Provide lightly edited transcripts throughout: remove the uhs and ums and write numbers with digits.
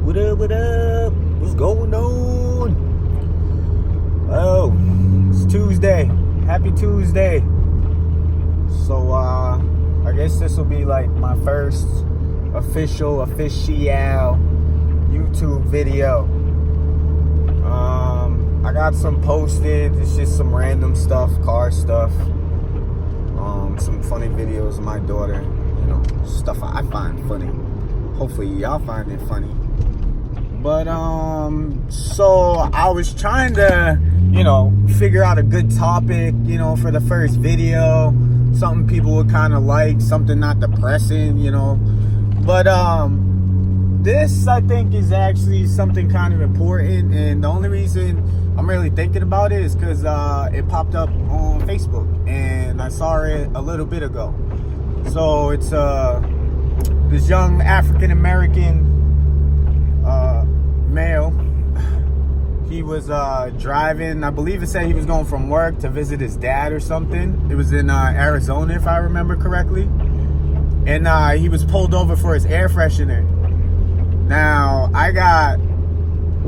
What up, what up? What's going on? Oh, it's Tuesday. Happy Tuesday. So, I guess this will be like my first official YouTube video. I got some posted. It's just some random stuff, car stuff. Some funny videos of my daughter. You know, stuff I find funny. Hopefully y'all find it funny. But so I was trying to, figure out a good topic, for the first video, something people would kind of like, something not depressing, But this I think is actually something kind of important, and the only reason I'm really thinking about it is because it popped up on Facebook and I saw it a little bit ago. So it's this young African American male. He was driving, I believe it said he was going from work to visit his dad or something. It was in Arizona, if I remember correctly. And he was pulled over for his air freshener. Now, I got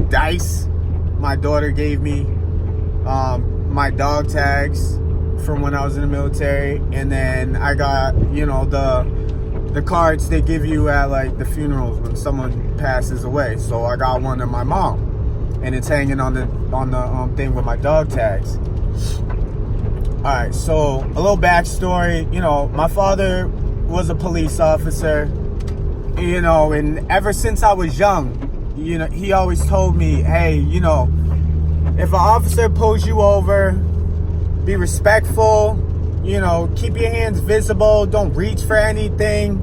Dice. My daughter gave me my dog tags from when I was in the military. And then I got, the cards they give you at like the funerals when someone passes away. So I got one of my mom, and it's hanging on the thing with my dog tags. All right, so a little backstory. My father was a police officer. And ever since I was young, he always told me, hey, if an officer pulls you over, be respectful. Keep your hands visible. Don't reach for anything.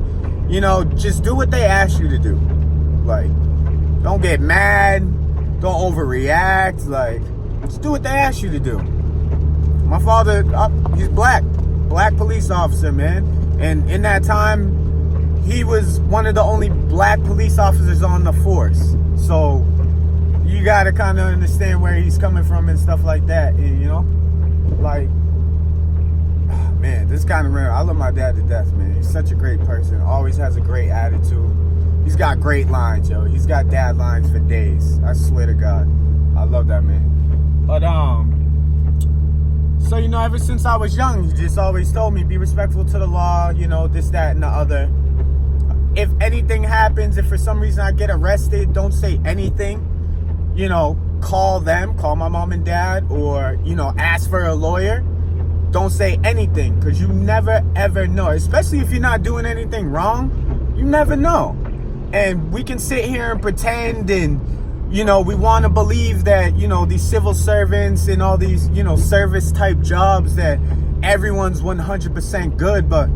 Just do what they ask you to do. Like, don't get mad. Don't overreact. Like, just do what they ask you to do. My father, he's black police officer, man. And in that time, he was one of the only black police officers on the force. So, you got to kind of understand where he's coming from and stuff like that. Like, man, this kind of rare. I love my dad to death, man. He's such a great person. Always has a great attitude. He's got great lines, yo. He's got dad lines for days. I swear to God. I love that man. But, so, ever since I was young, he just always told me, be respectful to the law, this, that, and the other. If anything happens, if for some reason I get arrested, don't say anything. Call them, call my mom and dad, or, ask for a lawyer. Don't say anything, because you never, ever know. Especially if you're not doing anything wrong, you never know. And we can sit here and pretend and, we want to believe that, these civil servants and all these, service type jobs, that everyone's 100% good. But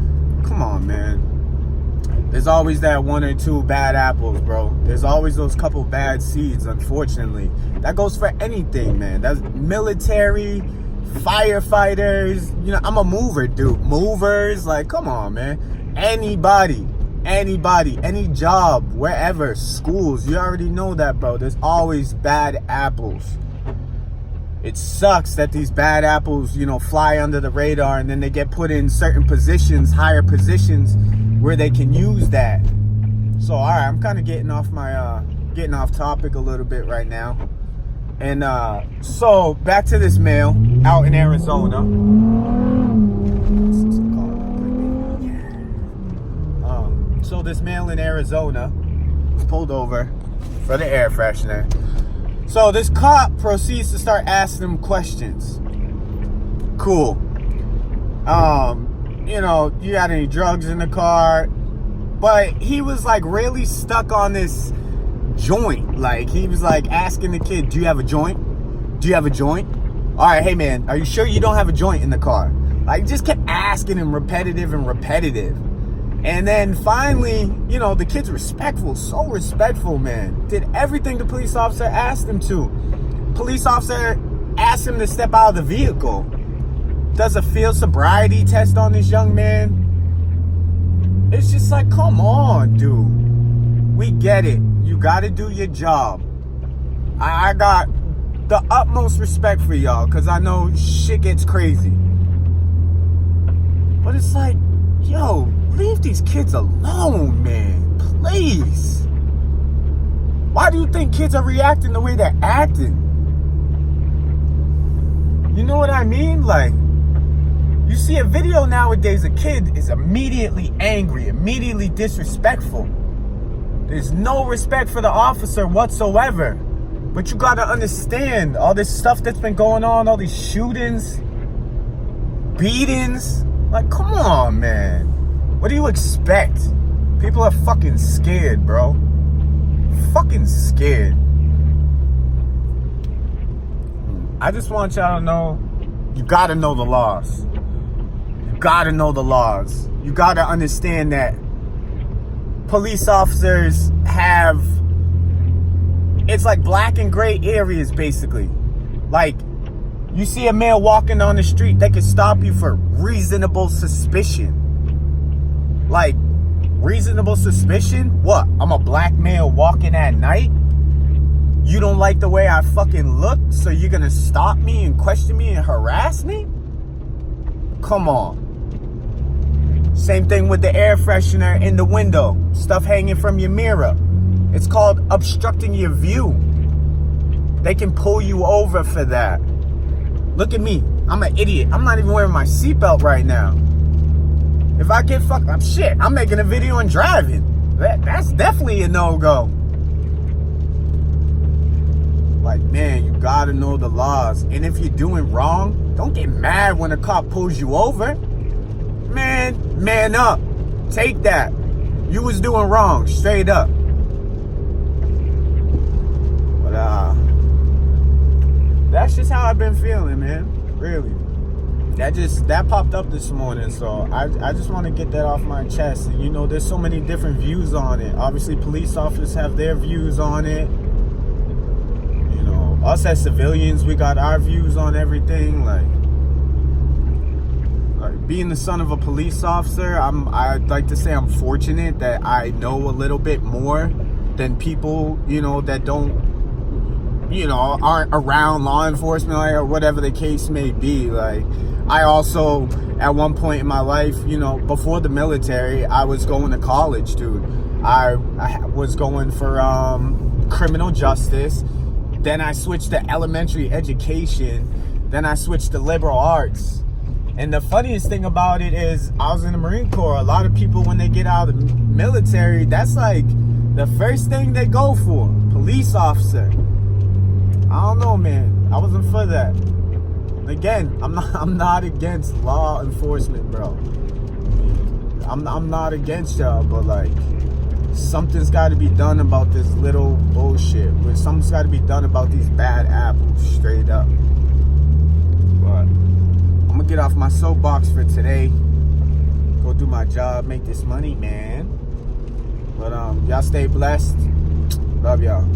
come on, man. There's always that one or two bad apples, bro. There's always those couple bad seeds, unfortunately. That goes for anything, man. That's military, firefighters. I'm a mover, dude. Movers, like, come on, man. Anybody, any job, wherever, schools, you already know that, bro. There's always bad apples. It sucks that these bad apples, fly under the radar, and then they get put in certain positions, higher positions, where they can use that. So, all right, I'm kind of getting off topic a little bit right now. And so back to this male out in Arizona. So this male in Arizona was pulled over for the air freshener. So this cop proceeds to start asking him questions. Cool. You got any drugs in the car? But he was like really stuck on this joint. Like, he was like asking the kid, do you have a joint? Do you have a joint? All right, hey man, are you sure you don't have a joint in the car? Like, just kept asking him repetitive. And then finally, the kid's respectful, so respectful, man. Did everything the police officer asked him to. Police officer asked him to step out of the vehicle. Does a field sobriety test on this young man. It's just like, come on, dude. We get it. You got to do your job. I got the utmost respect for y'all, because I know shit gets crazy. But it's like, yo, leave these kids alone, man. Please. Why do you think kids are reacting the way they're acting? You know what I mean? Like, you see a video nowadays, a kid is immediately angry, immediately disrespectful. There's no respect for the officer whatsoever. But you gotta understand all this stuff that's been going on, all these shootings, beatings. Like, come on, man. What do you expect? People are fucking scared, bro. Fucking scared. I just want y'all to know, you gotta know the laws. You gotta know the laws. You gotta understand that police officers have, it's like black and gray areas, basically. Like, you see a male walking on the street, they can stop you for reasonable suspicion. Like, reasonable suspicion? What? I'm a black male walking at night? You don't like the way I fucking look, so you're gonna stop me and question me and harass me? Come on. Same thing with the air freshener in the window, stuff hanging from your mirror. It's called obstructing your view. They can pull you over for that. Look at me. I'm an idiot. I'm not even wearing my seatbelt right now. If I get fucked up, shit, I'm making a video and driving. That's definitely a no-go. Like, man, you gotta know the laws. And if you're doing wrong, don't get mad when a cop pulls you over. Man up. Take that. You was doing wrong, straight up. But that's just how I've been feeling, man. Really. That popped up this morning, so I just want to get that off my chest. And you know, there's so many different views on it. Obviously, police officers have their views on it. You know, us as civilians, we got our views on everything. Like being the son of a police officer, I'd like to say I'm fortunate that I know a little bit more than people, you know, that don't, you know, aren't around law enforcement or whatever the case may be. Like, I also, at one point in my life, you know, before the military, I was going to college, dude. I was going for criminal justice. Then I switched to elementary education. Then I switched to liberal arts. And the funniest thing about it is I was in the Marine Corps. A lot of people, when they get out of the military, that's like the first thing they go for. Police officer. I don't know, man. I wasn't for that. Again, I'm not against law enforcement, bro. I'm not against y'all, but like, something's got to be done about this little bullshit. Something's got to be done about these bad apples, straight up. But I'm gonna get off my soapbox for today. Go do my job, make this money, man. But y'all stay blessed. Love y'all.